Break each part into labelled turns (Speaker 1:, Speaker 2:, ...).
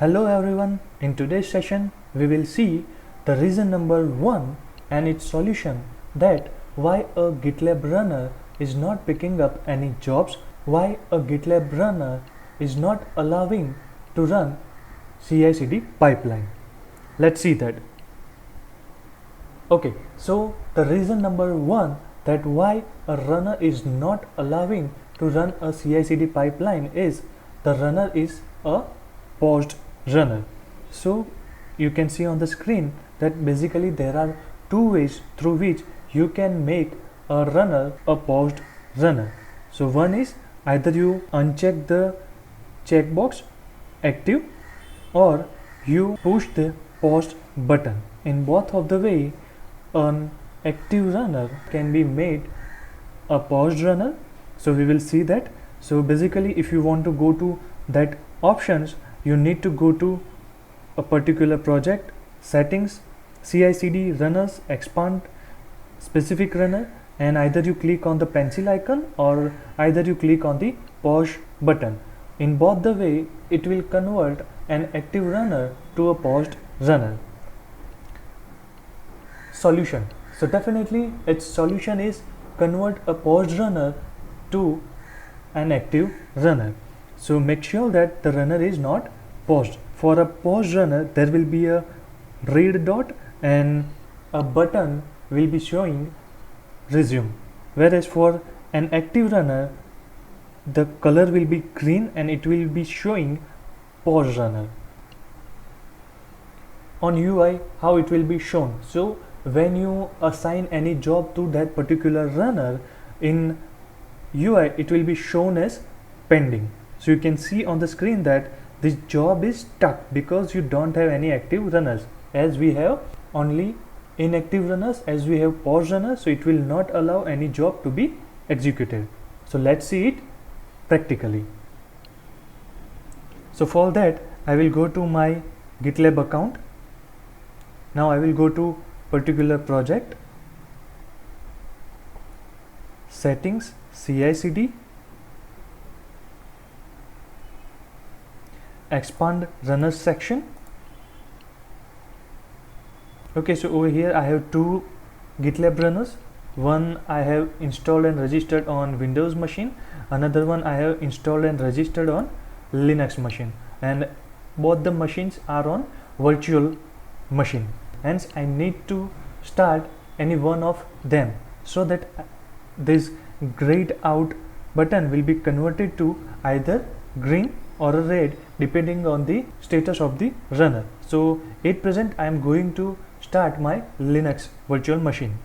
Speaker 1: Hello everyone, in today's session we will see the reason number 1 and its solution, that why a GitLab runner is not picking up any jobs, why a GitLab runner is not allowing to run CI/CD pipeline. Let's see that. Okay, so the reason number 1, that why a runner is not allowing to run a CI/CD pipeline, is the runner is a paused runner. So you can see on the screen that basically there are two ways through which you can make a runner a paused runner. So one is either you uncheck the checkbox active or you push the pause button. In both of the way, an active runner can be made a paused runner. So we will see that. So basically if you want to go to that options, you need to go to a particular project, settings, CI/CD runners, expand specific runner, and either you click on the pencil icon or either you click on the pause button. In both the way, it will convert an active runner to a paused runner. Solution. So definitely its solution is convert a paused runner to an active runner. So make sure that the runner is not paused. For a paused runner, there will be a red dot and a button will be showing resume. Whereas for an active runner, the color will be green and it will be showing pause runner. On UI, how it will be shown. So when you assign any job to that particular runner, in UI it will be shown as pending. So you can see on the screen that this job is stuck because you don't have any active runners. As we have only inactive runners, as we have pause runners, so it will not allow any job to be executed. So let's see it practically. So for that I will go to my GitLab account. Now I will go to particular project, settings, CI/CD, expand runners section. Okay, so over here I have two GitLab runners. One I have installed and registered on Windows machine, another one I have installed and registered on Linux machine, and both the machines are on virtual machine. Hence I need to start any one of them so that this grayed out button will be converted to either green or a red depending on the status of the runner. So at present I am going to start my Linux virtual machine.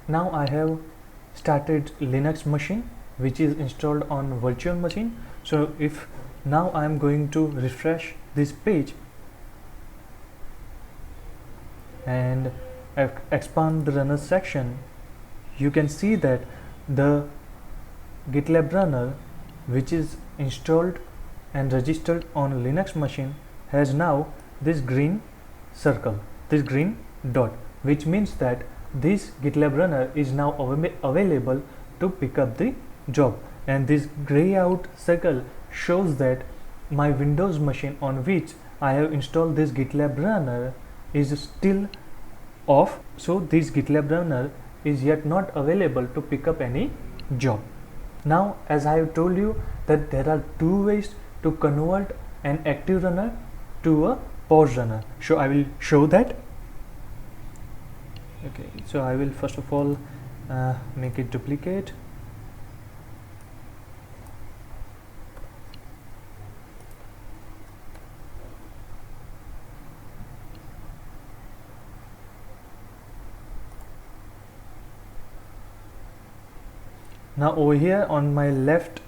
Speaker 1: Now I have started Linux machine which is installed on virtual machine. So if now I am going to refresh this page and expand the runners section, you can see that the GitLab runner which is installed and registered on Linux machine has now this green circle, this green dot, which means that this GitLab runner is now available to pick up the job, and this gray out circle shows that my Windows machine on which I have installed this GitLab runner is still off. So this GitLab runner is yet not available to pick up any job. Now as I have told you that there are two ways to convert an active runner to a pause runner, so I will show that. Okay, so I will first of all make it duplicate. Now over here on my left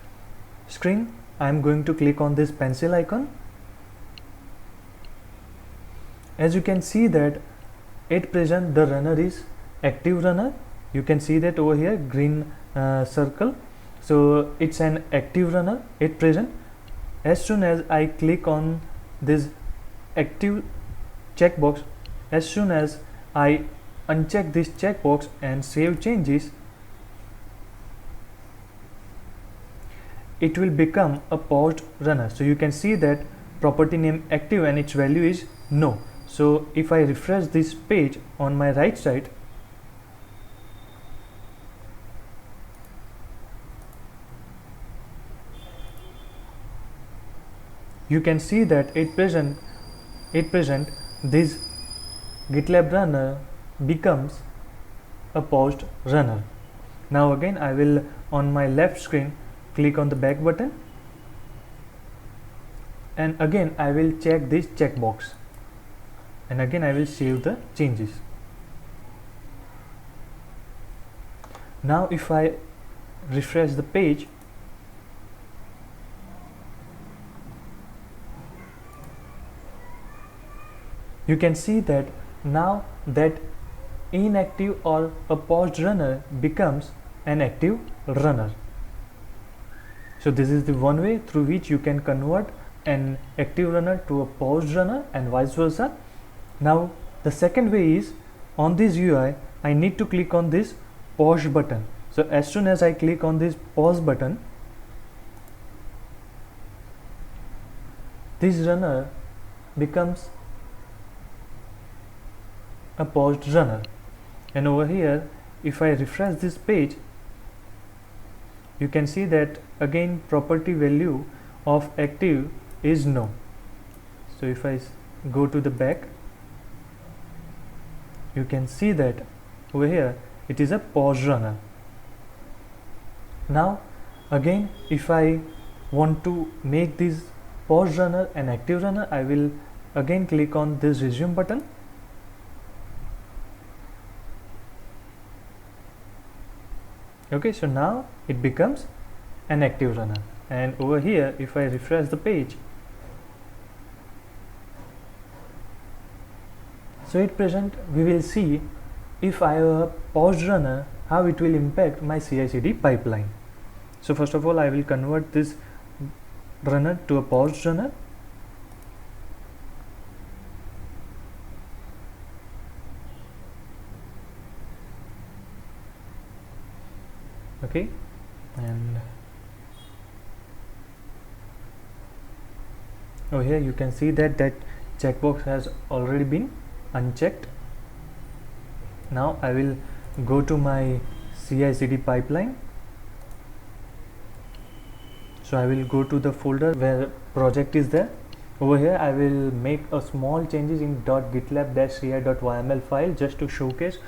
Speaker 1: screen I am going to click on this pencil icon. As you can see that at present the runner is active runner. You can see that over here green circle, so it's an active runner at present. As soon as I click on this active checkbox, as soon as I uncheck this checkbox and save changes, it will become a paused runner. So you can see that property name active and its value is no. So if I refresh this page on my right side, you can see that at present this GitLab runner becomes a paused runner. Now again I will on my left screen click on the back button, and again I will check this checkbox, and again I will save the changes. Now if I refresh the page, you can see that now that inactive or a paused runner becomes an active runner. So this is the one way through which you can convert an active runner to a paused runner and vice versa. Now the second way is, on this UI I need to click on this pause button. So as soon as I click on this pause button, this runner becomes a paused runner. And over here if I refresh this page, you can see that again property value of active is no. So if I go to the back, you can see that over here it is a paused runner. Now again if I want to make this paused runner an active runner, I will again click on this resume button. Okay, so now it becomes an active runner. And over here if I refresh the page, so at present we will see if I have a paused runner, how it will impact my CI/CD pipeline. So first of all I will convert this runner to a paused runner. Okay, and over here you can see that checkbox has already been unchecked. Now I will go to my CI/CD pipeline. So I will go to the folder where project is there. Over here I will make a small changes in .gitlab-ci.yml file just to showcase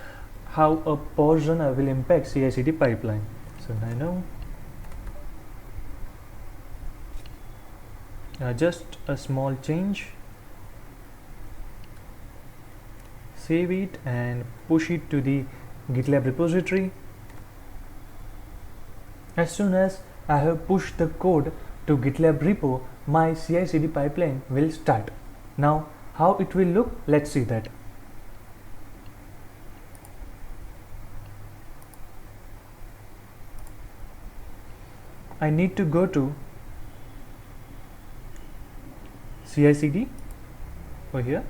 Speaker 1: how a pause runner will impact CI/CD pipeline. So now just a small change, save it and push it to the GitLab repository. As soon as I have pushed the code to GitLab repo, my CI/CD pipeline will start. Now how it will look, let's see that. I need to go to CI/CD over here,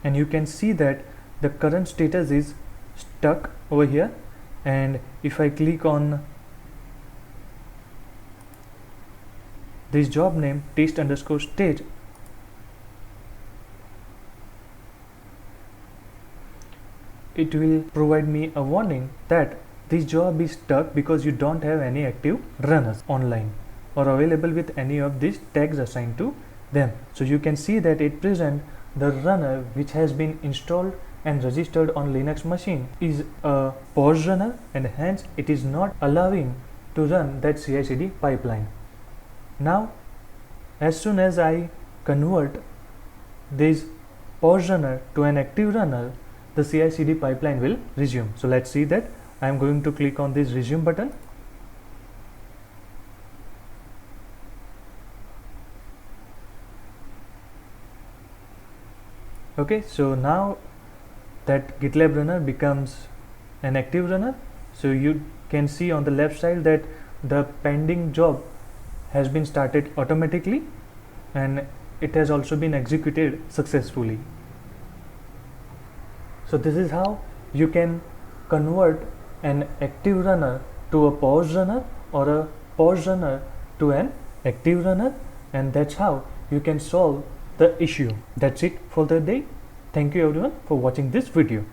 Speaker 1: and you can see that the current status is stuck over here. And if I click on this job name test_state, it will provide me a warning that this job is stuck because you don't have any active runners online or available with any of these tags assigned to them. So you can see that at present the runner which has been installed and registered on Linux machine is a pause runner, and hence it is not allowing to run that CI/CD pipeline. Now as soon as I convert this pause runner to an active runner, the CI/CD pipeline will resume. So let's see that. I am going to click on this resume button. Okay, so now that GitLab runner becomes an active runner. So you can see on the left side that the pending job has been started automatically and it has also been executed successfully. So this is how you can convert an active runner to a paused runner or a paused runner to an active runner, and that's how you can solve the issue. That's it for the day. Thank you everyone for watching this video.